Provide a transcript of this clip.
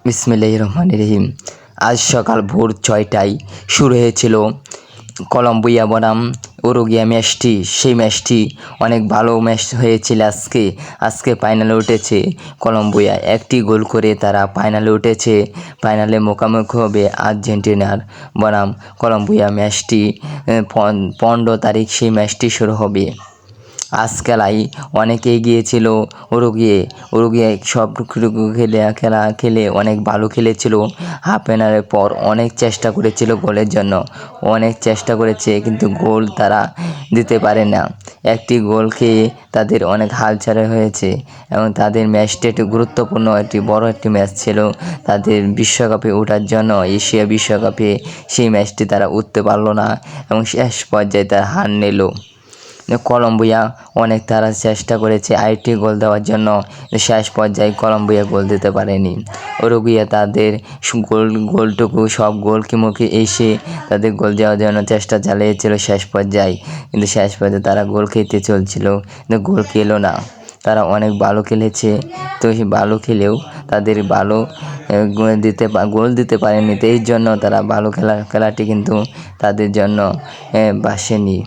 বিসমিল্লাহির রহমানির রহিম। আজ সকাল ভোর ৬টায় শুরু হয়েছিল কলম্বিয়া বনাম উরুগুয়ে ম্যাচটি। সেই ম্যাচটি অনেক ভালো ম্যাচ হয়েছিল। আজকে ফাইনালে উঠেছে কলম্বিয়া। একটি গোল করে তারা ফাইনালে উঠেছে। ফাইনালে মুখোমুখি হবে আর্জেন্টিনার বনাম কলম্বিয়া। ম্যাচটি 15 তারিখ সেই ম্যাচটি শুরু হবে। আজ খেলায় অনেক এগিয়েছিল উরুগুয়ে সবটুকু খেলা খেলে অনেক ভালো খেলেছিল। হাফ অ্যানারের পর অনেক চেষ্টা করেছিল গোলের জন্য, অনেক চেষ্টা করেছে কিন্তু গোল তারা দিতে পারে না। একটি গোল খেয়ে তাদের অনেক হাল ছাড়া হয়েছে এবং তাদের ম্যাচটি একটি গুরুত্বপূর্ণ বড় একটি ম্যাচ ছিল তাদের বিশ্বকাপে ওঠার জন্য। এশিয়া বিশ্বকাপে সেই ম্যাচটি তারা উঠতে পারলো না এবং শেষ পর্যায়ে তারা হার নিল। কলম্বিয়া অনেক তারা চেষ্টা করেছে আরেকটি গোল দেওয়ার জন্য, শেষ পর্যায়ে কলম্বিয়া গোল দিতে পারেনি। উরুগুয়ে তাদের গোলটুকু সব গোলমুখে এসে তাদের গোল দেওয়ার জন্য চেষ্টা চালিয়েছিল শেষ পর্যায়ে, কিন্তু শেষ পর্যায়ে তারা গোল খেতে চলছিল কিন্তু গোল খেলো না। তারা অনেক ভালো খেলেছে, তো সেই ভালো খেলেও তাদের ভালো গোল দিতে পারেনি। তো এই জন্য তারা ভালো খেলাটি কিন্তু তাদের জন্য বাসেনি।